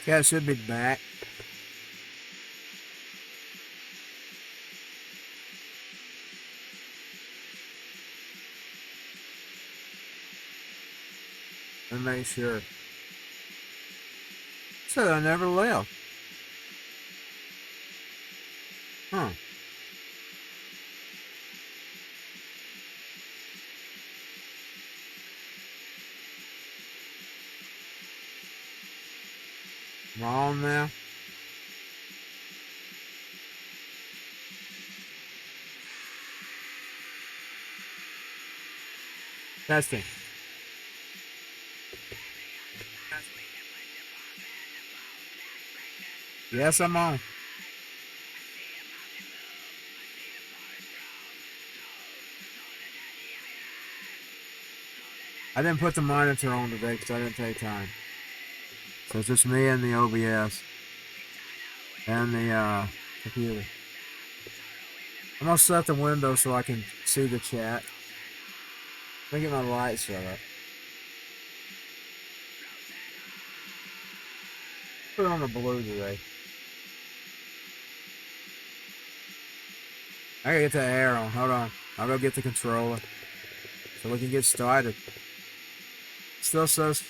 Yeah, it should be back. And make sure. So I never left. Huh. Am I on now? Testing. Yes, I'm on. I didn't put the monitor on today because I didn't take time. So it's just me and the OBS and the computer. I'm gonna set the window so I can see the chat. Let me get my lights set up. Put it on the blue today. I gotta get the air on. Hold on. I'll go get the controller so we can get started. Still says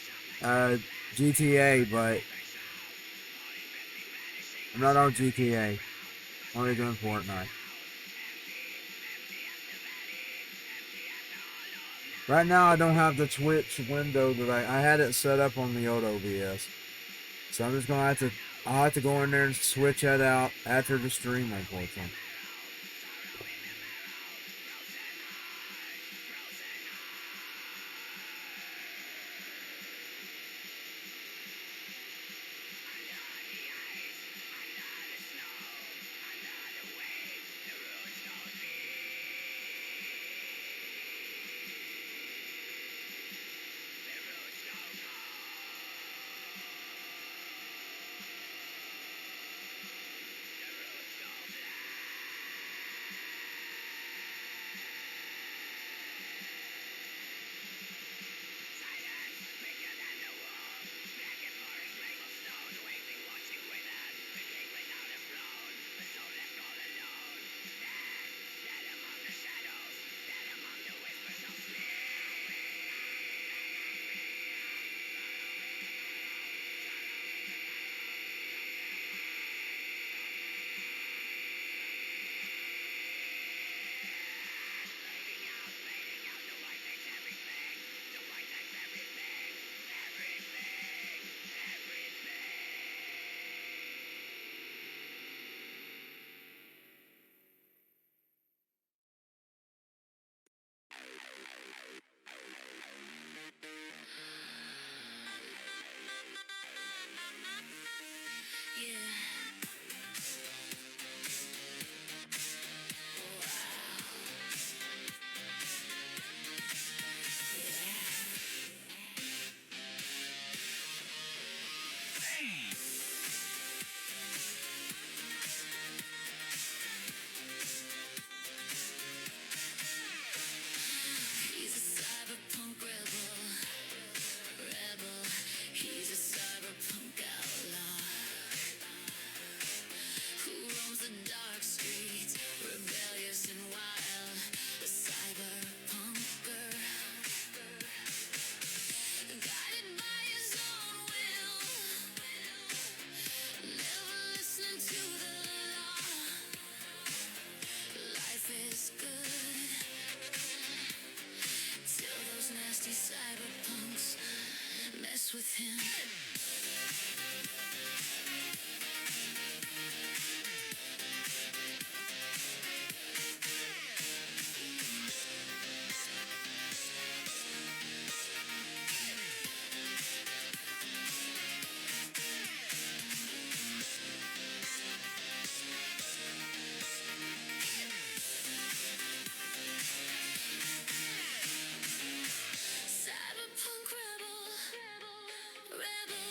GTA, but I'm not on GTA. I'm only doing Fortnite. Right now, I don't have the Twitch window that I had it set up on the old OBS. So I'm just gonna I'll have to go in there and switch that out after the stream, unfortunately. With him. Cyberpunk rebel, rebel.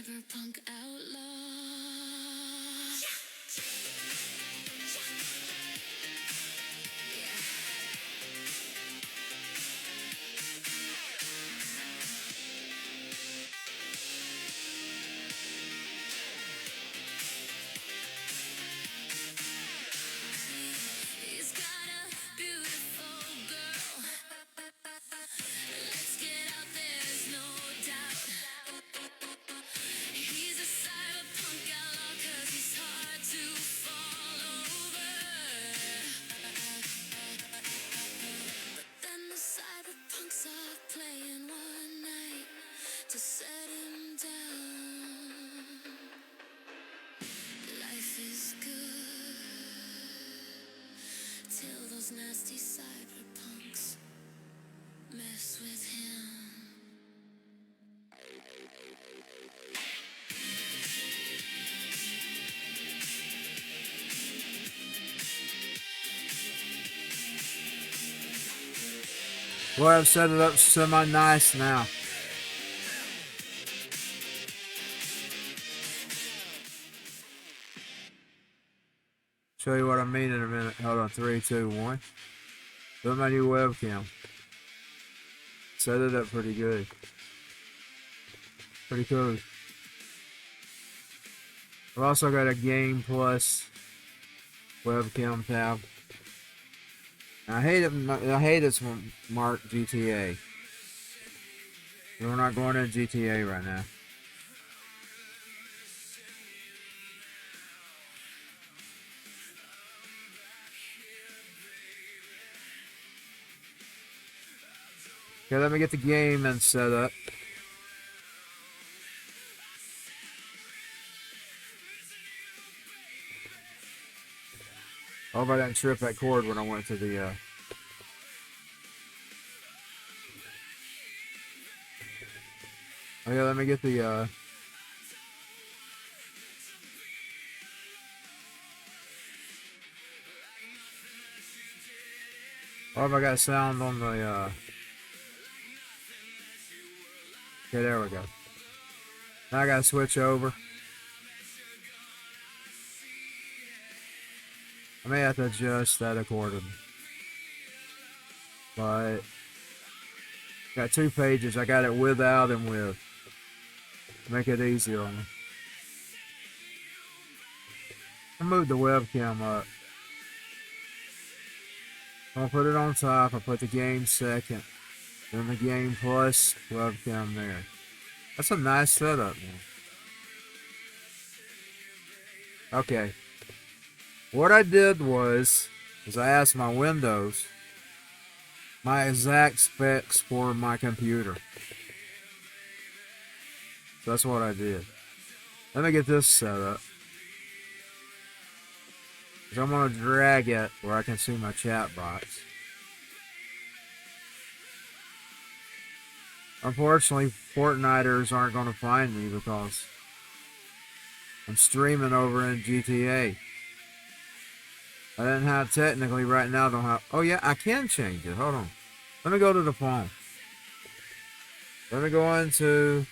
cyberpunk outlaw. He's got a beautiful girl. Let's get out, there's no doubt. He's a cyberpunk outlaw 'cause he's hard to fall over. But then the cyberpunks are playing one night to set him down. Life is good till those nasty cyberpunks mess with him. Well, I've set it up semi-nice now. Show you what I mean in a minute. Hold on, 3, 2, 1. Put my new webcam. Set it up pretty good. Pretty cool. I've also got a Game Plus webcam tab. I hate it. I hate it's marked GTA. We're not going into GTA right now. Okay, let me get the game and set up. I hope I didn't trip that cord when I went to the okay, let me get the oh, I got sound on the okay, there we go. Now I gotta switch over. I may have to adjust that accordingly. But got 2 pages. I got it without and with. Make it easier on me. I moved the webcam up. I'll put it on top. I'll put the game second. Then the Game Plus webcam there. That's a nice setup, man. Okay. What I did was I asked my Windows my exact specs for my computer. So that's what I did. Let me get this set up. I'm going to drag it where I can see my chat box. Unfortunately, Fortniters aren't going to find me because I'm streaming over in GTA. I didn't have, technically right now don't have, oh yeah, I can change it. Hold on. Let me go to the phone. Let me go into,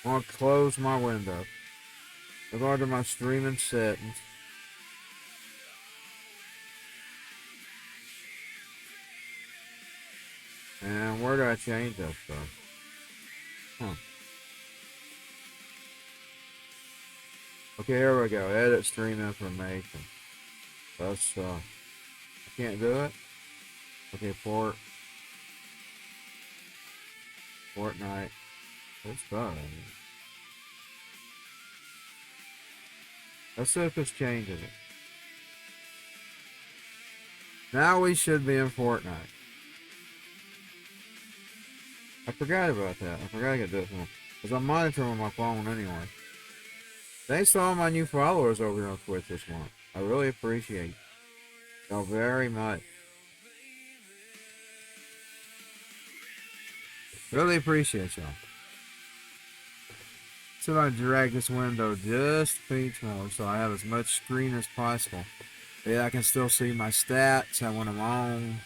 I'm going to close my window. I'll go into my streaming settings. And where do I change that stuff? Huh. Okay, here we go. Edit stream information. That's, I can't do it. Okay, Fortnite. Let's go. Let's see if it's changing it. Now we should be in Fortnite. I forgot about that. I forgot to get this one. Because I'm monitoring my phone anyway. Thanks to all my new followers over here on Twitch this month. I really appreciate y'all very much. Really appreciate y'all. So I drag this window just a pinch more so I have as much screen as possible. Yeah, I can still see my stats and when I'm on.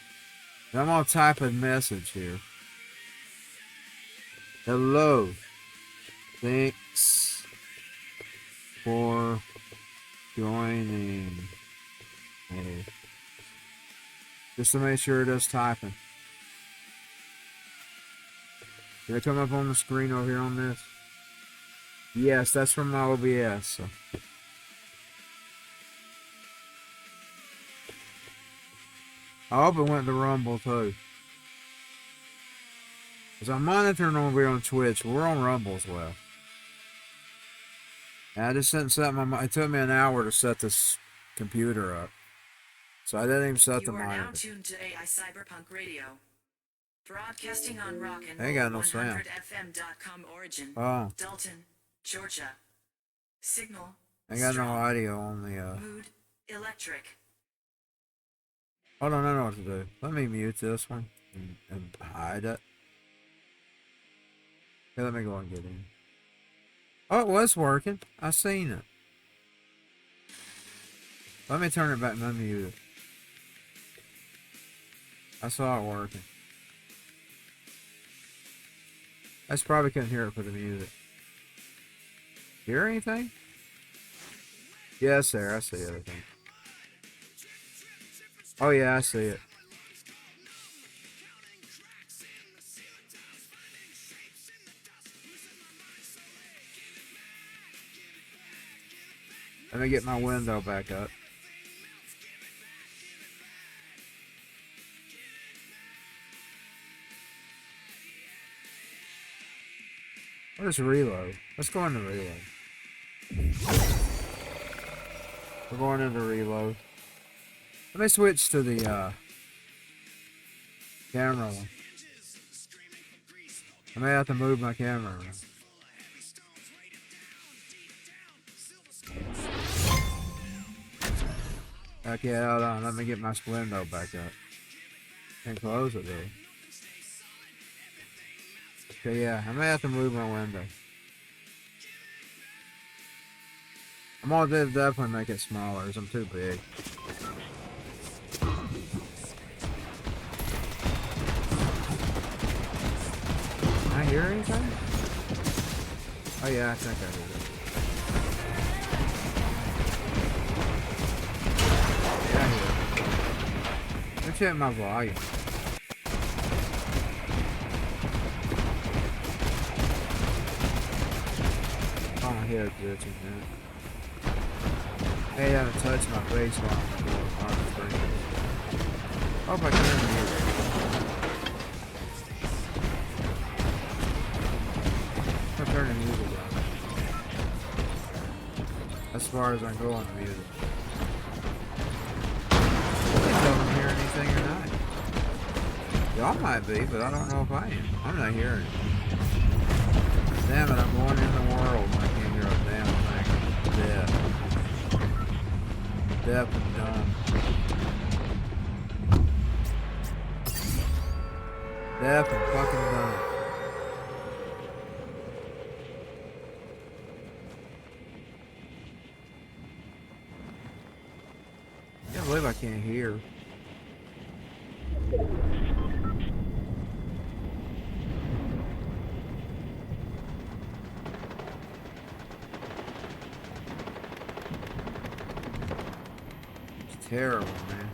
And I'm gonna type a message here. Hello. Thanks for joining me. Just to make sure it is typing. Did it come up on the screen over here on this? Yes, that's from my OBS. So. I hope it went to Rumble too. Because I'm monitoring over here on Twitch. We're on Rumble as well. And I just didn't set my... It took me an hour to set this computer up. So I didn't even set the monitor. You are now tuned to AI Cyberpunk Radio. Broadcasting on Rock and Roll 100fm.com origin. Oh. Dalton, Georgia. Signal. I got no audio on the Mood electric. Hold on, I know what to do. Let me mute this one and hide it. Okay, let me go and get in. Oh, it was working. I seen it. Let me turn it back and unmute it. I saw it working. I just probably couldn't hear it for the music. Hear anything? Yes, there. I see everything. Oh yeah, I see it. Let me get my window back up. Where's reload? Let's go into reload. We're going into reload. Let me switch to the camera one. I may have to move my camera around. Okay, hold on. Let me get my window back up. Can't close it though. Okay, yeah, I may have to move my window. I'm gonna definitely make it smaller, because I'm too big. Can I hear anything? Oh yeah, I think I heard it. Yeah, I hear it. Let me check my volume. Oh, my head's itching, man. Hey, I haven't touched my face while I'm on the screen. Hope I can hear it. I'm turning the music down. As far as I go on the music. I can't tell if I'm hearing anything or not. Y'all might be, but I don't know if I am. I'm not hearing it. Damn it, I'm going in the world and I can't hear a damn thing. Deaf. Deaf and dumb. Deaf and fucking dumb. I can't believe I can't hear. Terrible, man.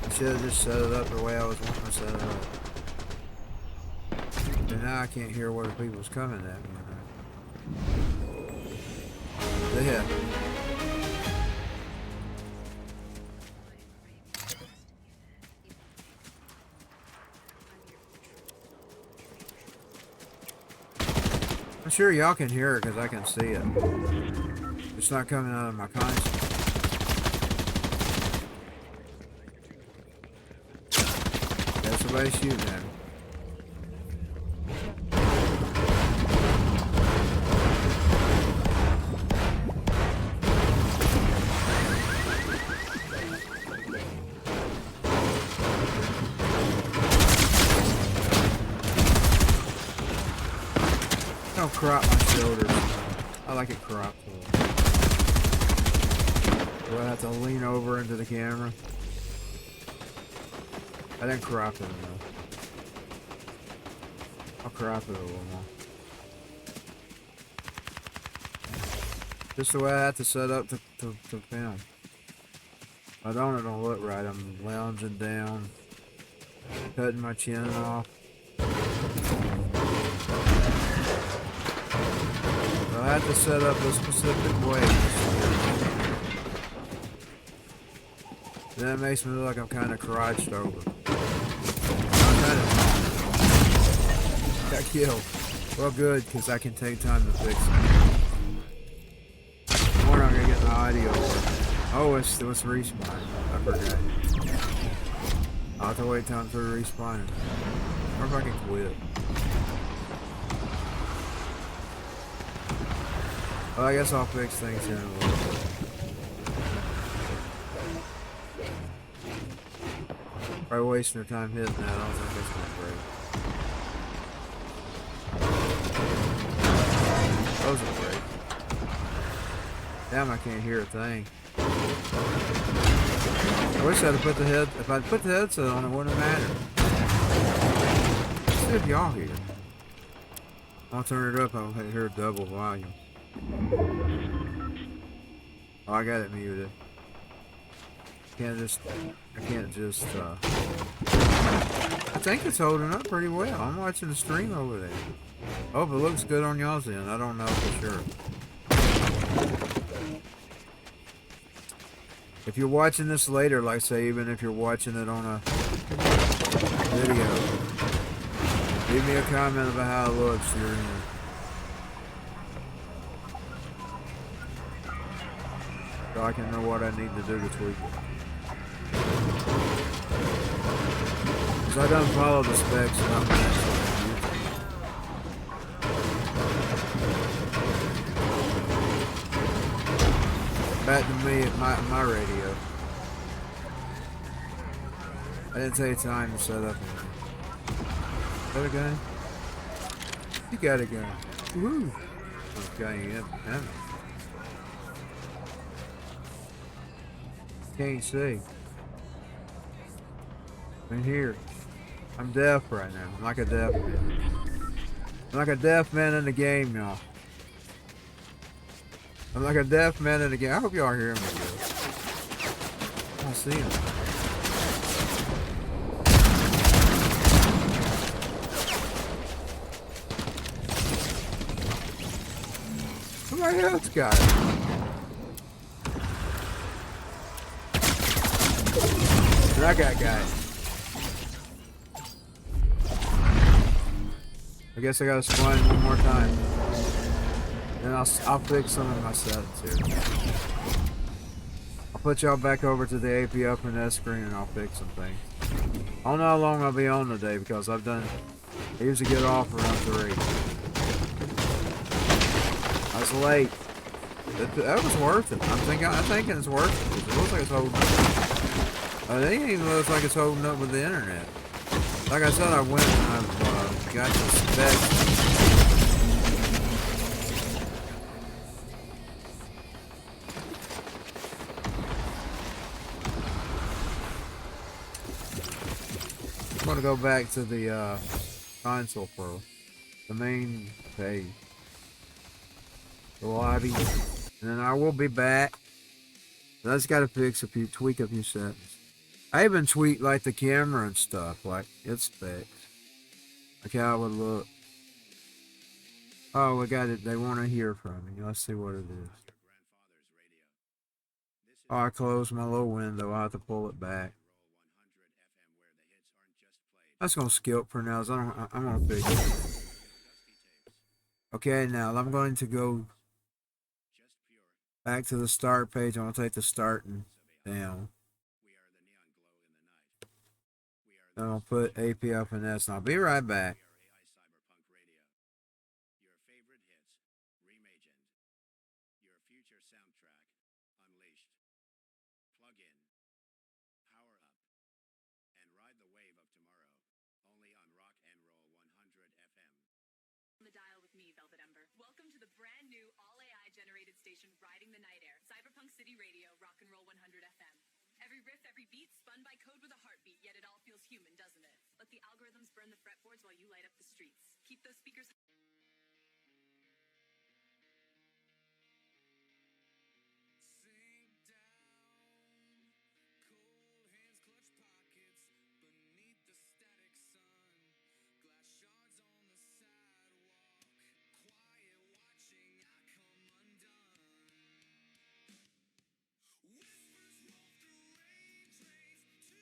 I should have just set it up the way I was wanting to set it up. And now I can't hear where the people's coming at me. Yeah. I'm sure y'all can hear it because I can see it. It's not coming out of my conscience. Yeah, somebody's shooting at me. Don't crop my shoulders. I like it cropped. Do I have to lean over into the camera? I didn't crop it enough. I'll crop it a little more. Just the way I have to set up to film. If I don't, it don't look right. I'm lounging down, cutting my chin off. So I have to set up a specific way. That makes me look like I'm kind of crouched over. Got killed. Well, good, because I can take time to fix it. More, I'm gonna get my audio working. Oh, it's respawning. I forgot. I'll have to wait time for respawning. Or if I can quit. Well, I guess I'll fix things here in a little bit. Probably wasting their time hitting that. I don't think that's gonna break. Those will break. Damn, I can't hear a thing. I wish I'd have put the head. If I'd put the headset on, it wouldn't have mattered. Let's see if y'all hear. I'll turn it up. I'll hear double volume. Oh, I got it muted. I can't just. I think it's holding up pretty well. I'm watching the stream over there. Oh, if it looks good on y'all's end, I don't know for sure. If you're watching this later, like say, even if you're watching it on a video, leave me a comment about how it looks here. So I can know what I need to do to tweak it. Because I don't follow the specs about my YouTube. Back to me at my radio. I didn't take time to set up anything. Got a gun? You got a gun. Woohoo! Okay, you have it. Can't see. I'm here. I'm deaf right now. I'm like a deaf man. I'm like a deaf man in the game, y'all. I'm like a deaf man in the game. I hope y'all hear me good. I see him. Somebody else got it. I got guys. I guess I gotta spawn one more time. Then I'll fix some of my settings here. I'll put y'all back over to the AP up in that screen and I'll fix some things. I don't know how long I'll be on today because I usually get off around 3. I was late. That was worth it. I'm thinking it's worth it. It looks like it's holding up. It even looks like it's holding up with the internet. Like I said, I went and I've got the specs. I'm gonna go back to the console for the main page, the lobby, and then I will be back. I just gotta tweak a few settings. I even tweaked like the camera and stuff, like it's fixed. Like how it would look. Oh, we got it. They want to hear from me. Let's see what it is. Oh, I closed my little window. I'll have to pull it back. That's gonna skip for now. So I'm gonna fix it. Okay, now I'm going to go back to the start page. I'm gonna take the starting down. Then I'll put apfns, and I'll be right back. Welcome to the brand new all-AI generated station riding the night air, Cyberpunk City Radio, Rock and Roll 100 FM. Every riff, every beat, spun by code with a heartbeat, yet it all feels human, doesn't it? Let the algorithms burn the fretboards while you light up the streets. Keep those speakers. Sink down, cold hands clutch pockets beneath the static sun. Glass shards on the sidewalk, quiet watching I come undone. Whispers roll through rain trains, 2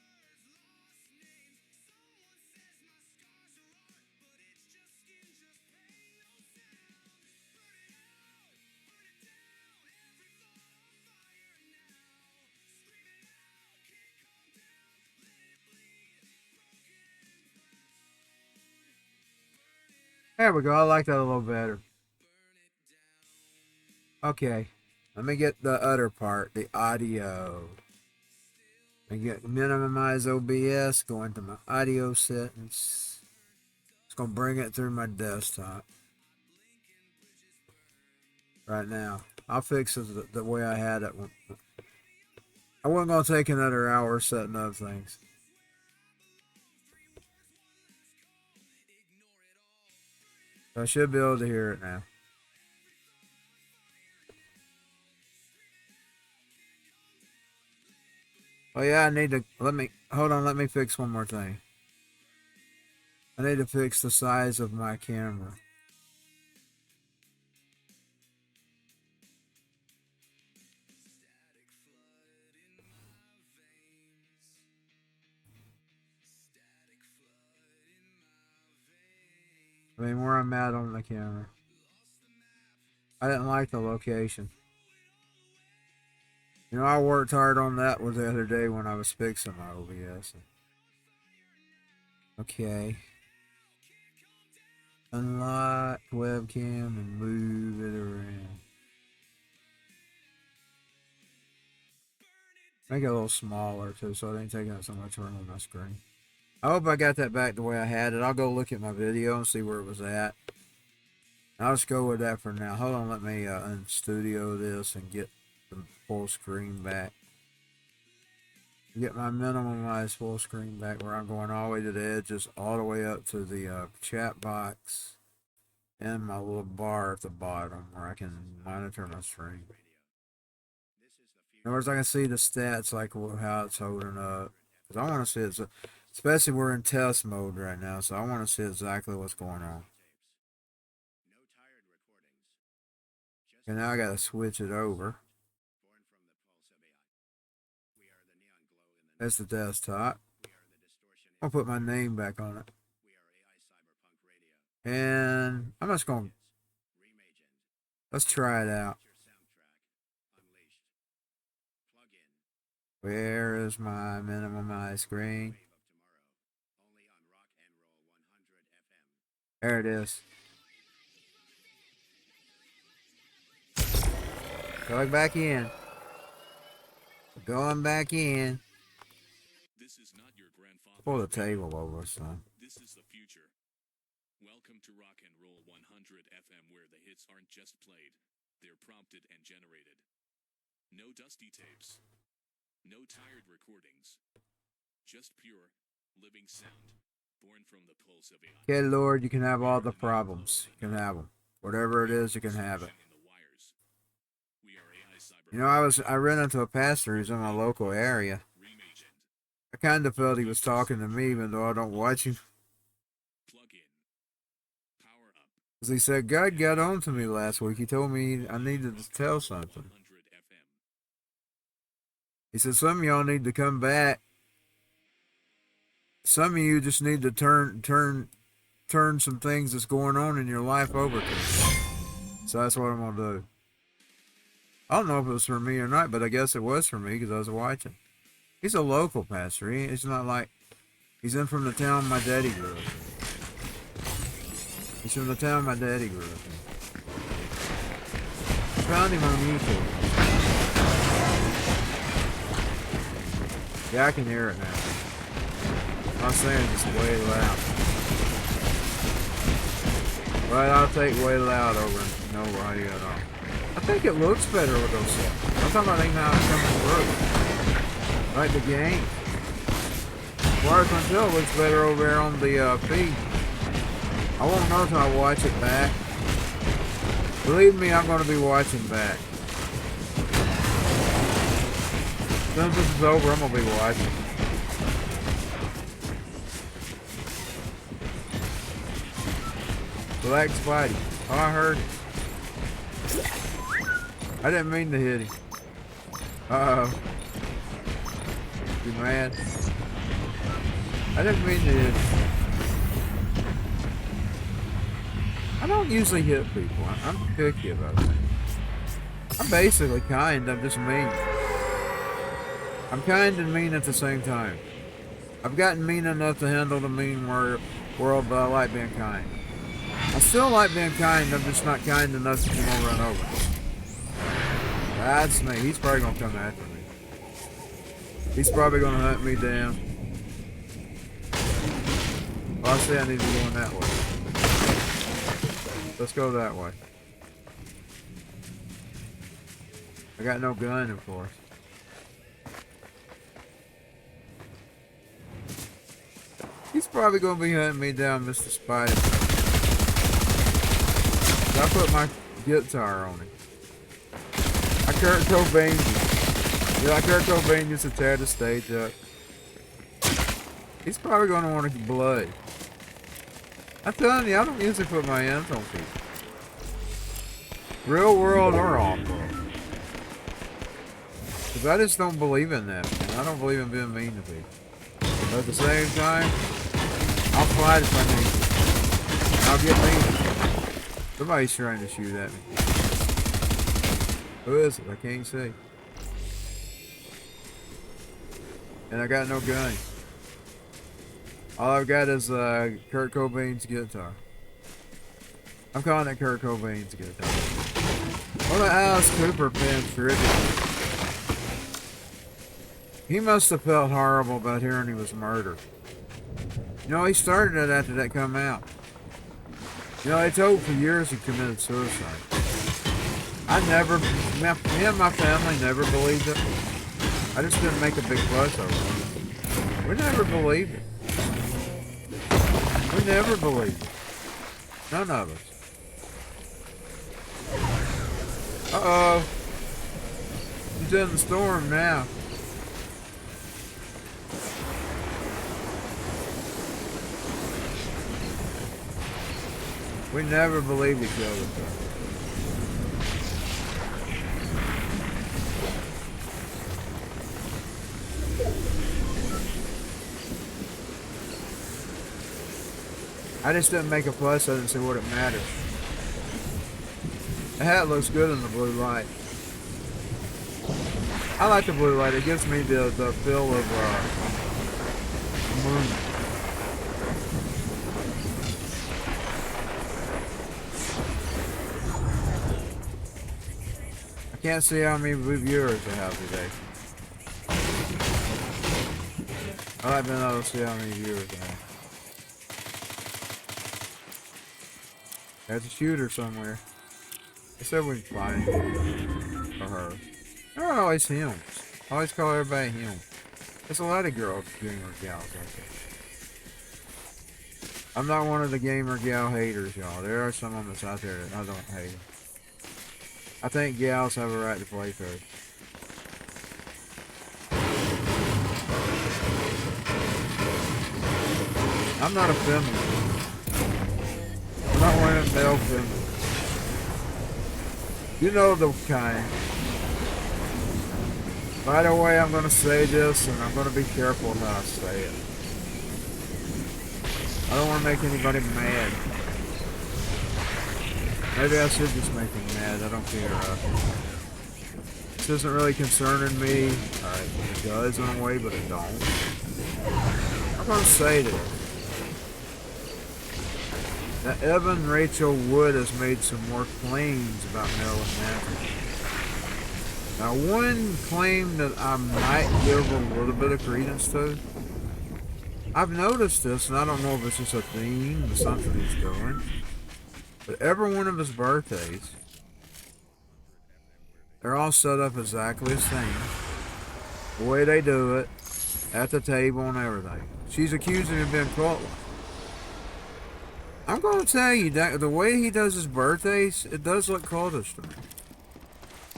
words, lost names. Someone says my scars are art, but it's just skin, just pain, no sound. Burn it out, burn it down, every thought on fire now. Scream it out, can't calm down, let it bleed, broken and proud. There we go. I like that a little better. Burn it down. Okay. Let me get the other part, the audio. I get minimize OBS, go into my audio settings. It's gonna bring it through my desktop. Right now. I'll fix it the way I had it. I wasn't gonna take another hour setting up things. So I should be able to hear it now. Oh yeah, I need to, hold on, let me fix one more thing. I need to fix the size of my camera. Static flood in my veins. Static flood in my veins. I mean, where I'm at on the camera. I didn't like the location. You know, I worked hard on that with the other day when I was fixing my OBS. Okay. Unlock webcam and move it around. Make it a little smaller too, so it ain't taking up so much room on my screen. I hope I got that back the way I had it. I'll go look at my video and see where it was at. I'll just go with that for now. Hold on, let me unstudio this and get the full screen back. Get my minimized full screen back where I'm going all the way to the edges, all the way up to the chat box and my little bar at the bottom where I can monitor my screen. In other words, I can see the stats, like how it's holding up. Because I want to see it, especially we're in test mode right now, so I want to see exactly what's going on. And now I got to switch it over. That's the desktop. I'll put my name back on it. And I'm just going to, let's try it out. Where is my minimized screen? There it is. Going back in. Going back in. This is not your grandfather. Pull the table over, son. This is the future. Welcome to Rock and Roll 100 FM, where the hits aren't just played, they're prompted and generated. No dusty tapes. No tired recordings. Just pure, living sound, born from the pulse of AI. Okay, Lord, you can have all the problems. You can have them. Whatever it is, you can have it. You know, I ran into a pastor who's in my local area. I kind of felt he was talking to me, even though I don't watch him. Because he said, God got on to me last week. He told me I needed to tell something. He said, some of y'all need to come back. Some of you just need to turn some things that's going on in your life over to me. So that's what I'm going to do. I don't know if it was for me or not, but I guess it was for me because I was watching. He's a local pastor. It's not like he's in from the town my daddy grew up in. He's from the town my daddy grew up in. I found him on YouTube. Yeah, I can hear it now. I'm saying it's way loud. But I'll take way loud over no audio at all. I think it looks better with those settings. I'm talking about how it's coming through. Like the game. As far as I can tell, it looks better over there on the feed. I won't know until I watch it back. Believe me, I'm going to be watching back. As soon as this is over, I'm going to be watching. Black Spidey. Oh, I heard it. I didn't mean to hit him. Uh-oh. You mad? I didn't mean to hit him. I don't usually hit people. I'm picky about that. I'm basically kind. I'm just mean. I'm kind and mean at the same time. I've gotten mean enough to handle the mean world, but I like being kind. I still like being kind. I'm just not kind enough to come over and over. That's me. He's probably going to come after me. He's probably going to hunt me down. Well, I say I need to be going that way. Let's go that way. I got no gun, of course. He's probably going to be hunting me down, Mr. Spidey. I put my guitar on him. I Kurt Cobain. Yeah, I Kurt Cobain used to tear the stage up. He's probably going to want to blood. I'm telling you, I don't usually put my hands on people. Real world or off world. Because I just don't believe in that. Man. I don't believe in being mean to people. But at the same time, I'll fight if I need to. I'll get mean. Somebody's trying to shoot at me. Who is it? I can't see. And I got no gun. All I've got is Kurt Cobain's guitar. I'm calling it Kurt Cobain's guitar. What the Alice Cooper fans tribute. He must have felt horrible about hearing he was murdered. You know, he started it after that come out. You know, they told for years he committed suicide. Me and my family never believed it. I just didn't make a big fuss over it. We never believed it. We never believed it. None of us. Uh-oh. He's in the storm now. We never believed he killed himself. I just didn't make a fuss. I didn't see what it mattered. The hat looks good in the blue light. I like the blue light. It gives me the feel of moon. I can't see how many viewers I have today. I like being able to see how many viewers I have. There's a shooter somewhere. I said we can find him. Or her. They're always him. I always call everybody him. There's a lot of girls, gamer gals like that. I'm not one of the gamer gal haters, y'all. There are some of us out there that I don't hate them. I think gals have a right to play first. I'm not a feminist. I'm not one of them male feminists. You know the kind. By the way, I'm going to say this, and I'm going to be careful how I say it. I don't want to make anybody mad. Maybe I should just make them mad. I don't care. This isn't really concerning me. Alright, it does in a way, but it don't. I'm going to say this. Now, Evan Rachel Wood has made some more claims about Marilyn Manson. Now, one claim that I might give a little bit of credence to. I've noticed this, and I don't know if it's just a theme or something he's doing. But every one of his birthdays, they're all set up exactly the same. The way they do it, at the table and everything. She's accusing him of being cult-like. I'm gonna tell you that the way he does his birthdays, it does look cultish to me.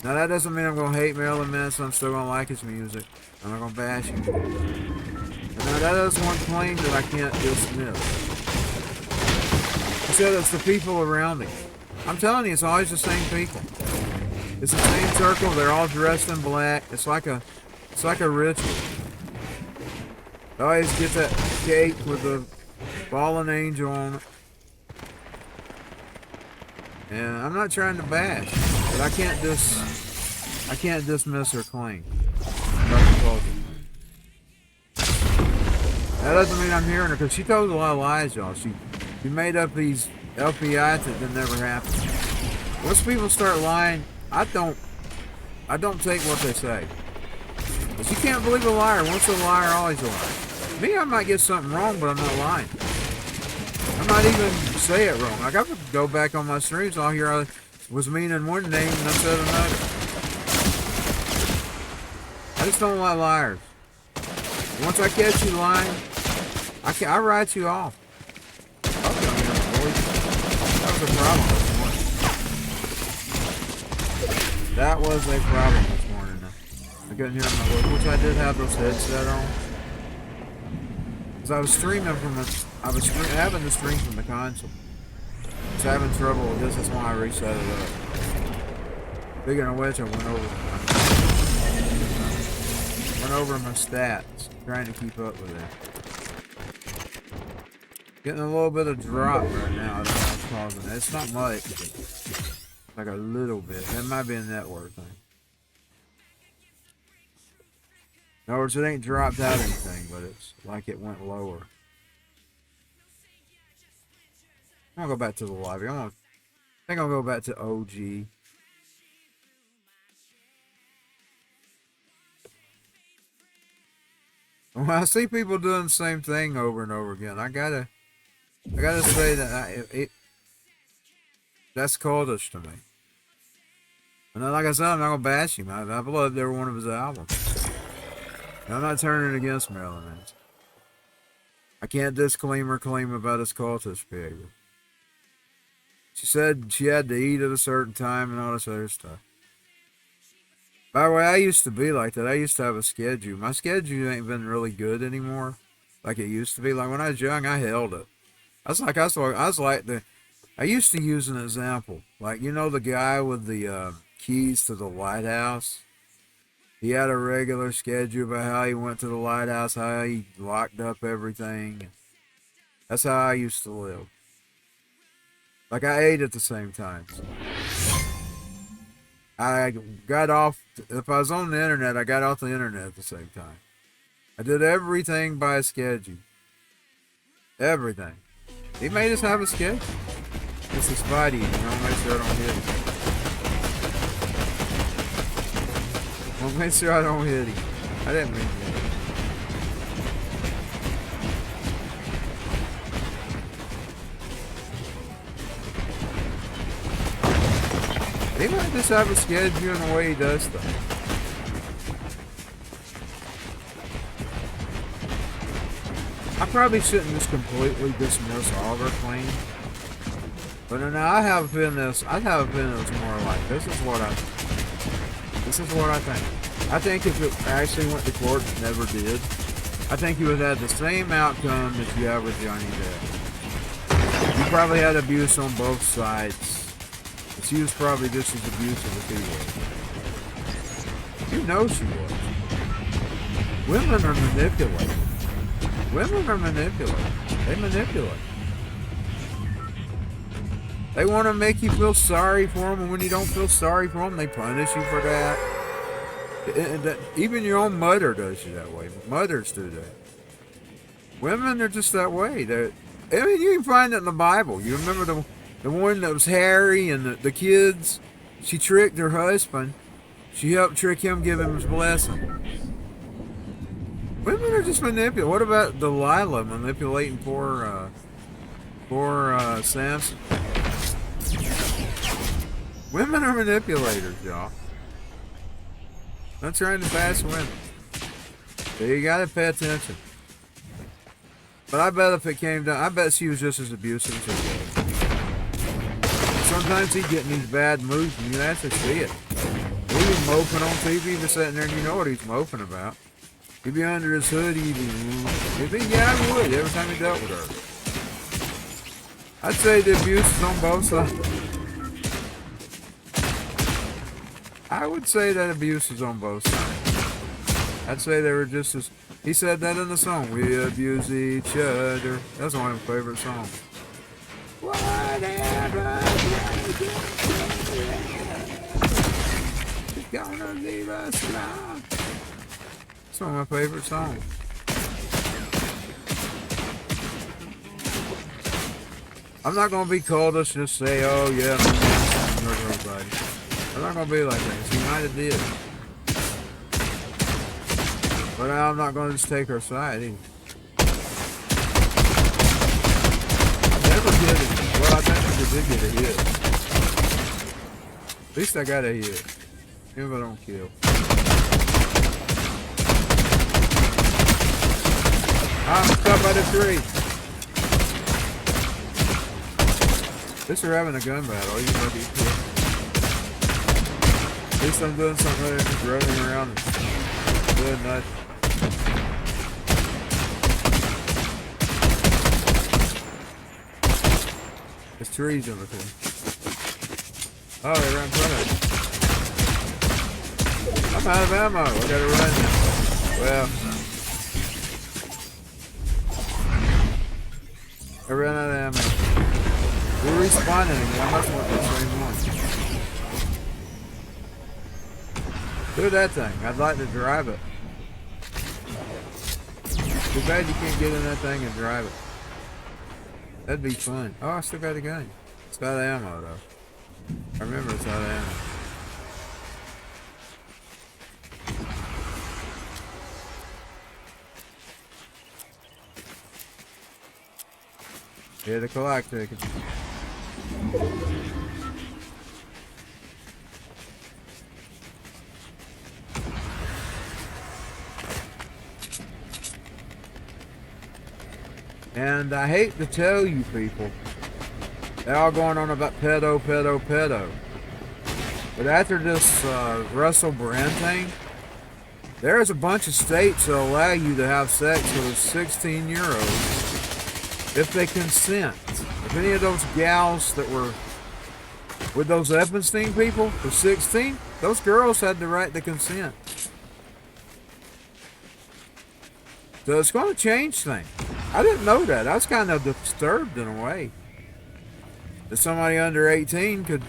Now that doesn't mean I'm gonna hate Marilyn Manson. I'm still gonna like his music. I'm not gonna bash him. And now that is one claim that I can't dismiss. He said it's the people around him. I'm telling you, it's always the same people. It's the same circle. They're all dressed in black. It's like a ritual. They always get that cake with the fallen angel on it. And I'm not trying to bash, but I can't dismiss her claim. That doesn't mean I'm hearing her, because she told a lot of lies, y'all. She made up these LPIs that never happened. Once people start lying, I don't take what they say. But you can't believe a liar. Once a liar, always a liar. Me, I might get something wrong, but I'm not lying. I might even say it wrong. Like, I could go back on my streams, I'll hear I was meaning one name and I said another. I just don't like liars. Once I catch you lying, I write you off. Okay, that was a problem this morning. That was a problem this morning. I couldn't hear my voice, which I did have those headset on. Because I was streaming having the stream from the console. I was having trouble with this, that's why I reset it up. Speaking of which, I went over my stats, trying to keep up with that. Getting a little bit of drop right now. I don't know what's causing it. It's not much, but like a little bit. That might be a network thing. In other words, it ain't dropped out anything, but it's like it went lower. I'm gonna go back to the lobby. I think I'll go back to OG. When I see people doing the same thing over and over again, I gotta say that that's cultish to me. And then, like I said, I'm not gonna bash him. I've loved every one of his albums. And I'm not turning it against Marilyn Manson. I can't disclaim or claim about his cultish behavior. She said she had to eat at a certain time and all this other stuff. By the way, I used to be like that. I used to have a schedule. My schedule ain't been really good anymore, like it used to be. Like when I was young, I held it. I used to use an example. Like, you know the guy with the keys to the lighthouse? He had a regular schedule about how he went to the lighthouse, how he locked up everything. That's how I used to live. Like, I ate at the same time. I got off, if I was on the internet, I got off the internet at the same time. I did everything by a schedule. Everything. He made us have a schedule. It's a Spidey, you know, make sure I don't hit him. Well, make sure I don't hit him. I didn't mean to hit him. He might just have a schedule in the way he does stuff. I probably shouldn't just completely dismiss all of her claims. But now I have a feeling it was more like, this is what I think. I think if it actually went to court, it never did. I think you would have had the same outcome that you have with Johnny Depp. You probably had abuse on both sides. She was probably just as abusive as he was. You know she was. Women are manipulated. Women are manipulated. They manipulate. They want to make you feel sorry for them, and when you don't feel sorry for them, they punish you for that. Even your own mother does you that way. Mothers do that. Women are just that way. You can find it in the Bible. You remember the one that was Harry and the kids? She tricked her husband. She helped trick him, give him his blessing. Women are just manipulative. What about Delilah manipulating poor Samson? Women are manipulators, y'all. I'm trying to bash women. So you gotta pay attention. But I bet if it came down, I bet she was just as abusive as he was. sometimes he'd get in these bad moods and you actually see it. He'd be moping on TV, just sitting there and you know what he's moping about. He'd be under his hoodie, he'd be yeah, wood every time he dealt with her. I'd say the abuse is on both sides. I would say that abuse is on both sides. I'd say they were just as... He said that in the song, we abuse each other. That's one of my favorite songs. Whatever it's gonna leave us now. It's one of my favorite songs. I'm not gonna be cultish, just say, oh yeah, everybody. I'm not gonna be like that. He might have did. But I'm not gonna just take her side either. I never did it. Well, I think I did get a hit. At least I got a hit. Even if I don't kill. I'm stuck by the tree. At least we're having a gun battle. You know, at least I'm doing something other than just running around and doing nothing. There's trees over there. Oh, they're right in front of me. I'm out of ammo. I gotta run now. Well, I ran out of ammo. We're respawning again. I must want the same one. Do that thing. I'd like to drive it. Too bad you can't get in that thing and drive it. That'd be fun. Oh, I still got a gun. It's got ammo though. I remember it's out of ammo. Yeah, the collect ticket. And I hate to tell you people, they're all going on about pedo. But after this Russell Brand thing, there's a bunch of states that allow you to have sex with a 16-year-old if they consent. If any of those gals that were with those Epstein people were 16, those girls had the right to consent. So it's going to change things. I didn't know that. I was kind of disturbed in a way that somebody under 18 could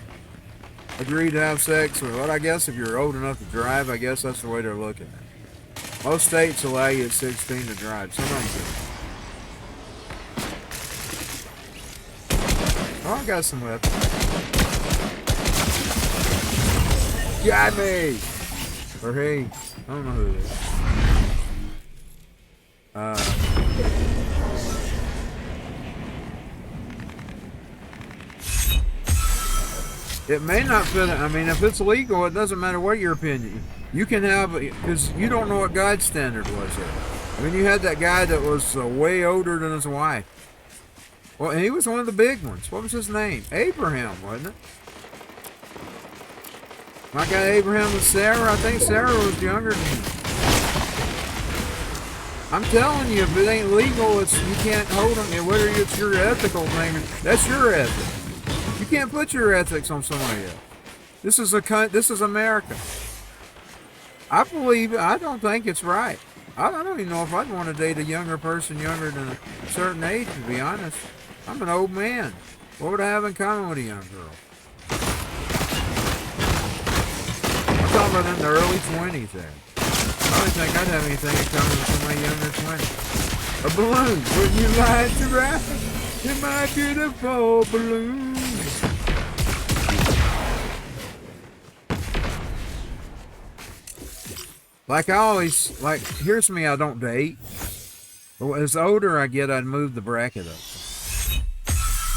agree to have sex with. Well, I guess if you're old enough to drive, I guess that's the way they're looking at it. Most states allow you at 16 to drive. Some of them do. Oh, I got some weapons. Got me! Or hey, I don't know who it is. It may not fit. I mean, if it's legal, it doesn't matter what your opinion. You can have, because you don't know what God's standard was there. I mean, you had that guy that was way older than his wife. Well, and he was one of the big ones. What was his name? Abraham, wasn't it? My guy Abraham was Sarah. I think Sarah was younger than him. I'm telling you, if it ain't legal, you can't hold them. And whether it's your ethical thing, that's your ethic. You can't put your ethics on somebody else. This is America. I believe it. I don't think it's right. I don't even know if I'd want to date a younger person younger than a certain age, to be honest. I'm an old man. What would I have in common with a young girl? I'm talking about in the early 20s there. I don't think I'd have anything in common with somebody younger than 20. A balloon. Would you like to ride in my beautiful balloon? Like I always, here's me, I don't date. But as older I get, I'd move the bracket up.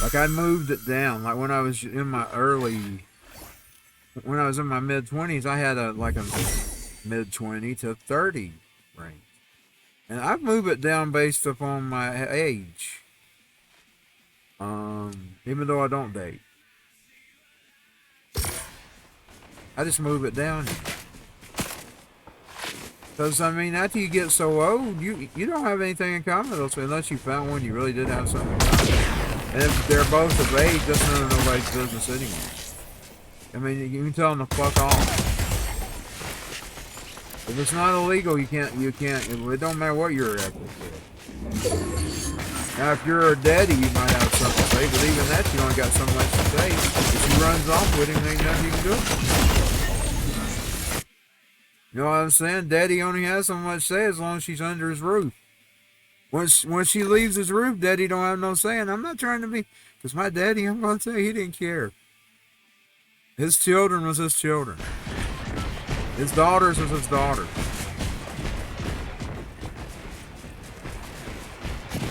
Like I moved it down. Like when I was in my mid-20s, I had a mid-20 to 30 range. And I've moved it down based upon my age. Even though I don't date. I just move it down. Because, I mean, after you get so old, you don't have anything in common with those, unless you found one you really did have something in common. And if they're both of age, that's none of nobody's business anymore. I mean, you can tell them to fuck off. If it's not illegal, you can't, it don't matter what your ethnic is. Now, if you're a daddy, you might have something to say, but even that, you only got so much to say. If he runs off with him, there ain't nothing you can do. You know what I'm saying? Daddy only has so much to say as long as she's under his roof. When she leaves his roof, Daddy don't have no say. And I'm not trying to be, because my daddy, I'm going to say, he didn't care. His children was his children. His daughters was his daughters.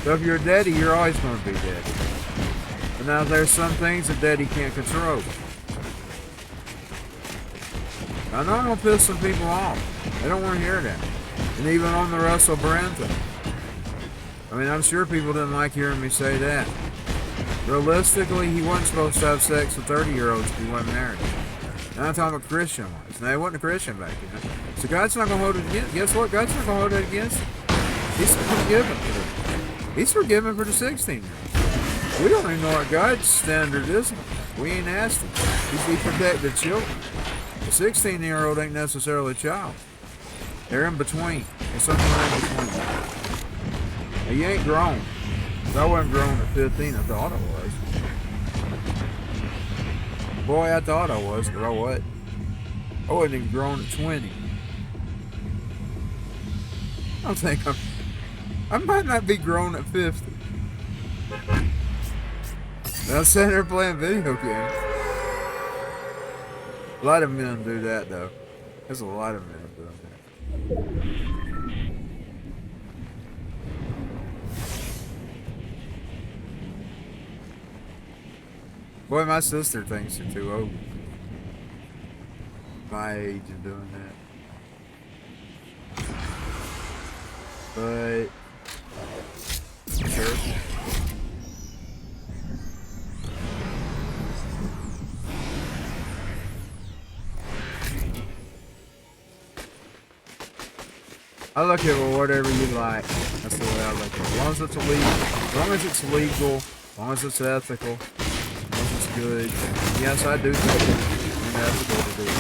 So if you're a daddy, you're always going to be daddy. But now there's some things that daddy can't control. I know I'm going to piss some people off. They don't want to hear that. And even on the Russell Brand thing. I mean, I'm sure people didn't like hearing me say that. Realistically, he wasn't supposed to have sex with 30-year-olds if he wasn't married. Now I'm talking about Christian wise. Now, he wasn't a Christian back then. So God's not going to hold it against. Guess what? God's not going to hold it against him. He's forgiven for it. He's forgiven for the 16-year-old. We don't even know what God's standard is. We ain't asked him. He protected children. A 16-year-old ain't necessarily a child. They're in between. There's somewhere in between. Now, you ain't grown. I wasn't grown at 15. I thought I was. Boy, I thought I was, but I wasn't. I wasn't even grown at 20. I don't think I might not be grown at 50. Now, sitting there playing video games. A lot of men do that, though. There's a lot of men doing that. Boy, my sister thinks you're too old. My age and doing that. But sure. I look at well, whatever you like. That's the way I look at it. As long as it's illegal, as long as it's legal, as long as it's ethical, as long as it's good. Yes, I do think it's unethical to do it.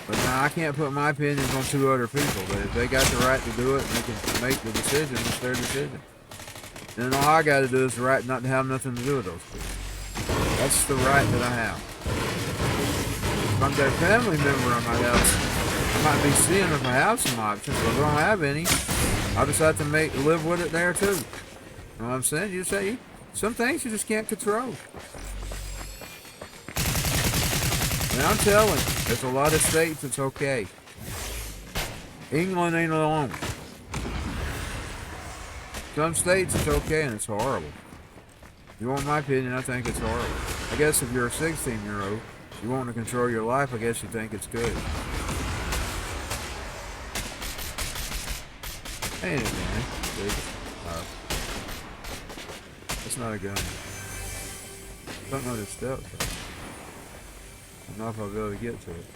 But now I can't put my opinions on two other people. But if they got the right to do it and they can make the decision, it's their decision. And all I got to do is the right not to have nothing to do with those people. That's the right that I have. If I'm their family member, I might be seeing if I have some options, but if I don't have any, I'll just have to live with it there too. You know what I'm saying? You say some things you just can't control. And I'm telling you, there's a lot of states it's okay. England ain't alone. Some states it's okay and it's horrible. If you want my opinion, I think it's horrible. I guess if you're a 16-year-old, you want to control your life, I guess you think it's good. Ain't it, man? That's not a gun. Something other steps. I don't know if I'll be able to get to it.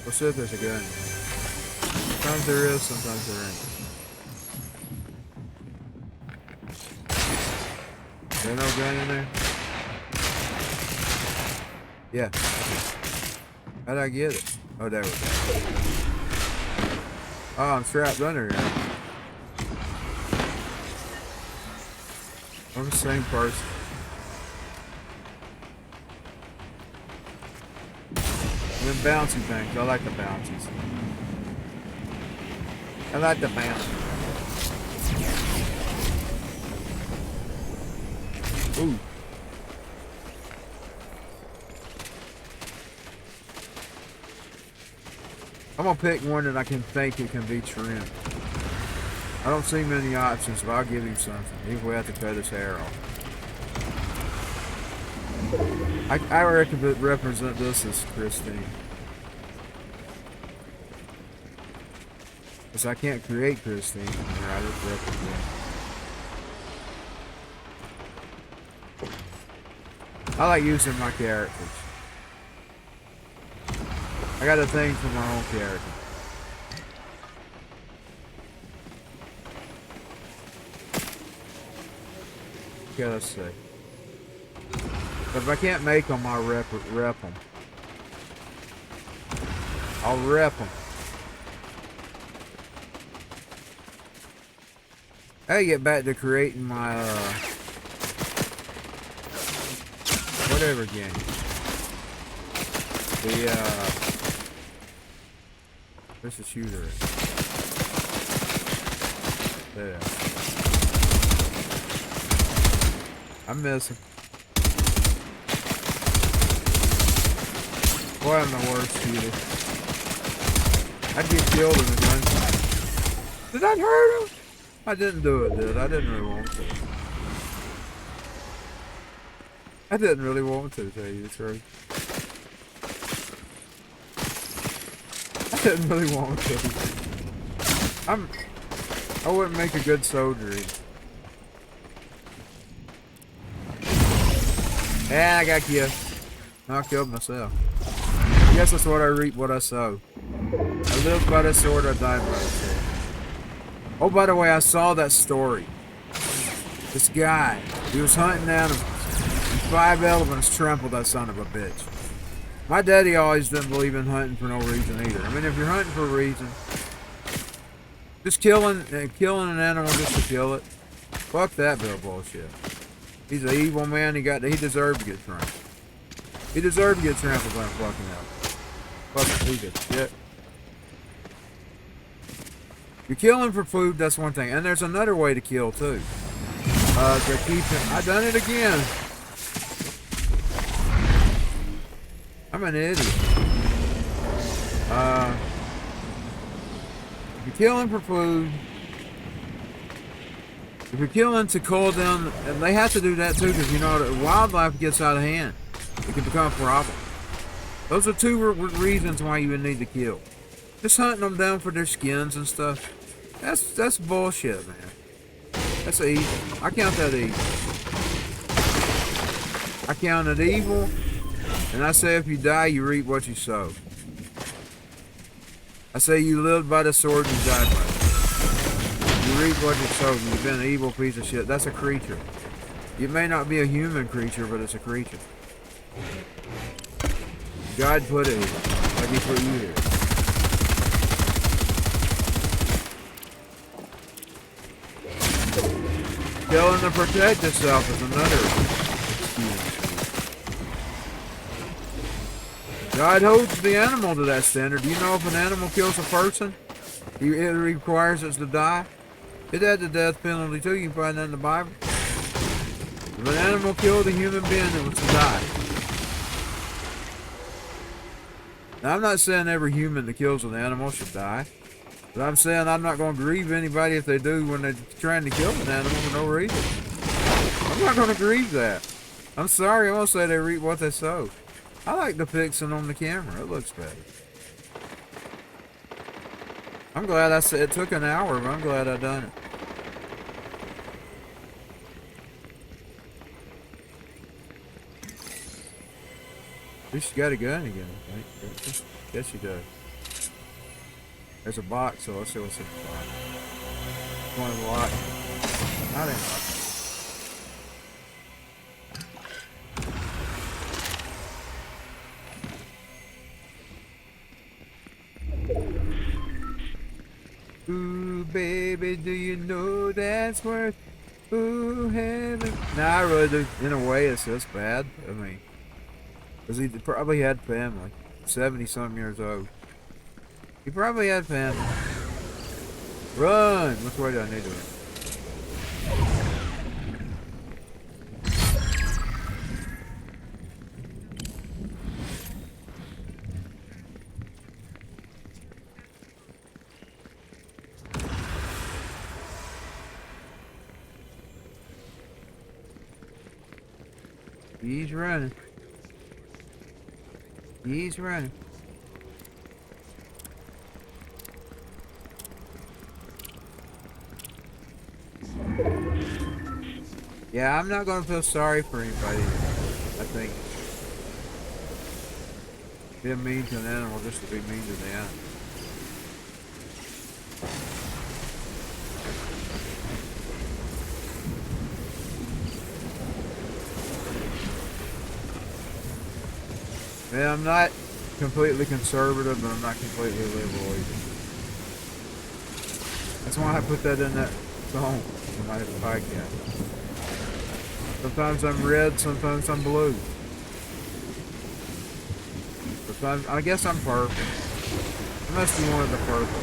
We'll see if there's a gun. Sometimes there is, sometimes there ain't. Is there no gun in there? Yeah. How'd I get it? Oh, there we go. Oh, I'm strapped under here. I'm the same person. And then bouncy things. I like the bouncies. I like the bouncy. Ooh. I'm gonna pick one that I can think it can be trimmed. I don't see many options, but I'll give him something. Even if we have to cut his hair off. I represent this as Christine. Because I can't create Christine in here, I just represent. I like using my characters. I got a thing for my own character. Okay, let's see. But if I can't make them, I'll rep them. I'll rep them. I gotta get back to creating my, whatever game. Where's the shooter at? There. I miss him. Boy, I'm the worst shooter. I'd get killed in a gunfight. Did that hurt him? I didn't do it, did I? I didn't really want to. I didn't really want to, tell you the truth. I didn't really want to. I wouldn't make a good soldier either. And I got killed. I killed myself. I guess that's what I reap, what I sow. I live by the sword, I die by the sword. Oh, by the way, I saw that story. This guy, he was hunting animals, and 5 elephants trampled that son of a bitch. My daddy always didn't believe in hunting for no reason either. I mean, if you're hunting for a reason, just killing an animal just to kill it, fuck that bill bullshit. He's an evil man. He deserved to get trampled. He deserved to get trampled by a fucking elephant. Fucking piece of shit. You're killing for food, that's one thing. And there's another way to kill, too. To keep it... I done it again. I'm an idiot. If you're killing for food... If you're killing to cool down... And they have to do that, too, because, you know, wildlife gets out of hand. It can become a problem. Those are 2 reasons why you would need to kill. Just hunting them down for their skins and stuff. That's bullshit, man. That's evil. I count that evil. I count it evil, and I say if you die, you reap what you sow. I say you live by the sword and you die by it. You reap what you sow. You've been an evil piece of shit. That's a creature. It may not be a human creature, but it's a creature. God put it here, like He put you here. Killing to protect itself is another excuse. God holds the animal to that standard. Do you know if an animal kills a person, it requires it to die? It had the death penalty too. You can find that in the Bible. If an animal killed a human being, it was to die. Now, I'm not saying every human that kills an animal should die. But I'm saying I'm not going to grieve anybody if they do when they're trying to kill an animal for no reason. I'm not going to grieve that. I'm sorry, I'm going to say they reap what they sow. I like the fixing on the camera. It looks better. I'm glad I said it took an hour, but I'm glad I done it. At least she got a gun again, I think. Yes, she does. There's a box, so let's see what's in the box. One of the lock. Not in. Ooh, baby, do you know that's worth? Ooh, heaven. Nah, I really do. In a way, it's just bad. I mean, because he probably had family. 70-some years old. He probably had family. Run! Which way do I need to run? He's running. He's running. Yeah, I'm not going to feel sorry for anybody, I think. Being mean to an animal just to be mean to the animal. Man, I'm not completely conservative, but I'm not completely liberal either. That's why I put that in that song in my podcast. Sometimes I'm red, sometimes I'm blue. Sometimes, I guess I'm purple. I must be one of the purple.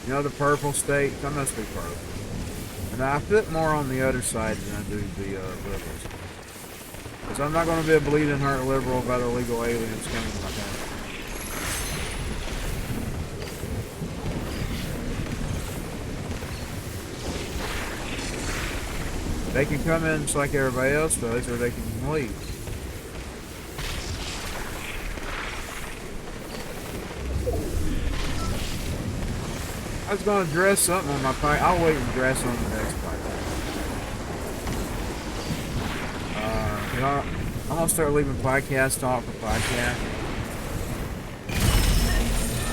You know, the purple states? I must be purple. And I fit more on the other side than I do the liberals. Because I'm not going to be a bleeding heart liberal about illegal aliens coming to my country. They can come in just like everybody else does, or they can leave. I was going to dress something on my pipe. I'll wait and dress on the next pipe. I'm going to start leaving podcast talk for podcast.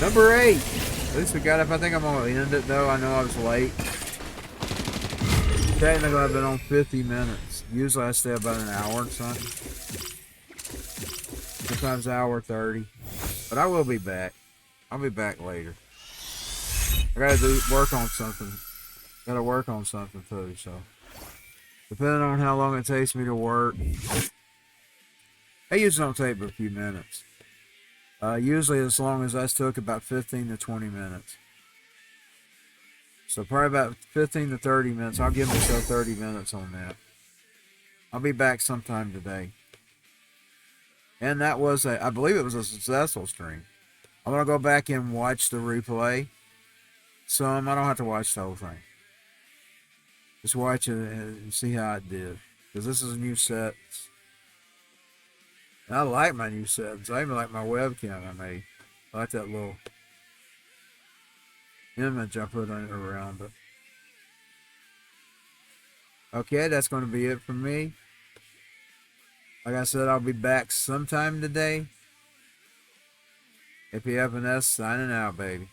Number 8. At least we got up. I think I'm going to end it though. I know I was late. Technically, I've been on 50 minutes. Usually I stay about an hour or something. Sometimes an hour 30. But I will be back. I'll be back later. I gotta work on something. Gotta work on something too, so. Depending on how long it takes me to work. I usually don't take but a few minutes. Usually as long as I took about 15 to 20 minutes. So probably about 15 to 30 minutes. I'll give myself 30 minutes on that. I'll be back sometime today. And that was I believe it was a successful stream. I'm going to go back and watch the replay. Some, I don't have to watch the whole thing. Just watch it and see how it did. Because this is a new set. And I like my new sets. I even like my webcam I made. I like that little image I put on it around it. Okay, that's going to be it from me. Like I said, I'll be back sometime today. apfns signing out, baby.